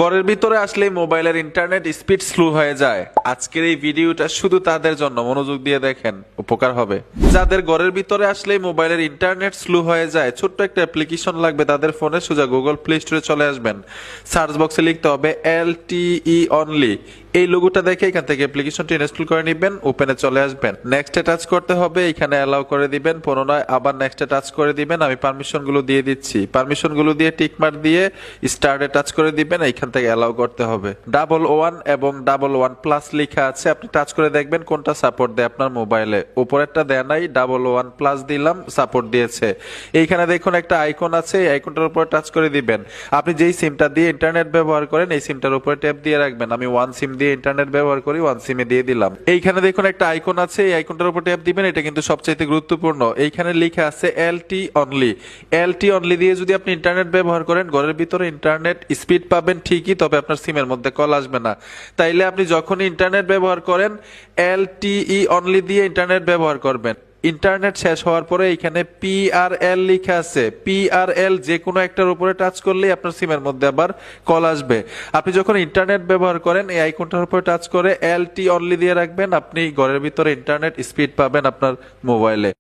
ঘরের ভিতরে আসলেই মোবাইলের ইন্টারনেট স্পিড স্লো হয়ে যায়। আজকের এই ভিডিওটা শুধু তাদের জন্য, মনোযোগ দিয়ে দেখেন, উপকার হবে। যাদের ঘরের ভিতরে আসলেই মোবাইলের ইন্টারনেট স্লো হয়ে যায়, ছোট্ট একটা অ্যাপ্লিকেশন লাগবে তাদের ফোনে। সোজা গুগল প্লে স্টোরে চলে আসবেন, সার্চ বক্সে লিখতে হবে LTE অনলি। এই লোগোটা দেখে এখান থেকে অ্যাপ্লিকেশনটি ইনস্টল করে নেবেন, ওপেনে চলে আসবেন, নেক্সটে টাচ করতে হবে, এখানে অ্যালাউ করে দিবেন, পুনরায় আবার নেক্সটে টাচ করে দিবেন। আমি পারমিশনগুলো দিয়ে দিচ্ছি, পারমিশনগুলো দিয়ে টিকমার্ক দিয়ে স্টার্টে টাচ করে দিবেন, এইখান থেকে অ্যালাউ করতে হবে। 11 এবং 11+ লেখা আছে, আপনি টাচ করে দেখবেন কোনটা সাপোর্ট দেয় আপনার মোবাইলে। উপরেরটা দেয় নাই, 11+ দিলাম, সাপোর্ট দিয়েছে। এইখানে দেখুন একটা আইকন আছে, এই আইকনটার উপরে টাচ করে দিবেন। আপনি যেই সিমটা দিয়ে ইন্টারনেট ব্যবহার করেন এই সিমটার উপরে ট্যাপ দিয়ে রাখবেন। আমি ওয়ান সিম দিয়ে ইন্টারনেট ব্যবহার করি, ওয়ান সিমে দিয়ে দিলাম। এইখানে দেখুন একটা আইকন আছে, এই আইকনটার উপর ট্যাপ দিবেন, এটা কিন্তু সবচাইতে গুরুত্বপূর্ণ। এইখানে লেখা আছে LTE অনলি। LTE অনলি দিয়ে যদি আপনি ইন্টারনেট ব্যবহার করেন, ঘরের ভিতরে ইন্টারনেট স্পিড পাবেন ঠিকই, তবে আপনার সিমের মধ্যে কল আসবে না। তাইলে আপনি যখনই ইন্টারনেট ব্যবহার করেন LTE অনলি দিয়ে ইন্টারনেট ব্যবহার করবেন। ইন্টারনেট শেষ হওয়ার পরে এখানে PRL লেখা আছে, PRL যে কোনো একটার উপরে টাচ করলেই আপনার সিমের মধ্যে আবার কল আসবে। আপনি যখন ইন্টারনেট ব্যবহার করেন এই আইকনটার উপরে টাচ করে LTE অনলি দিয়ে রাখবেন, আপনি ঘরের ভিতরে ইন্টারনেট স্পিড পাবেন আপনার মোবাইলে।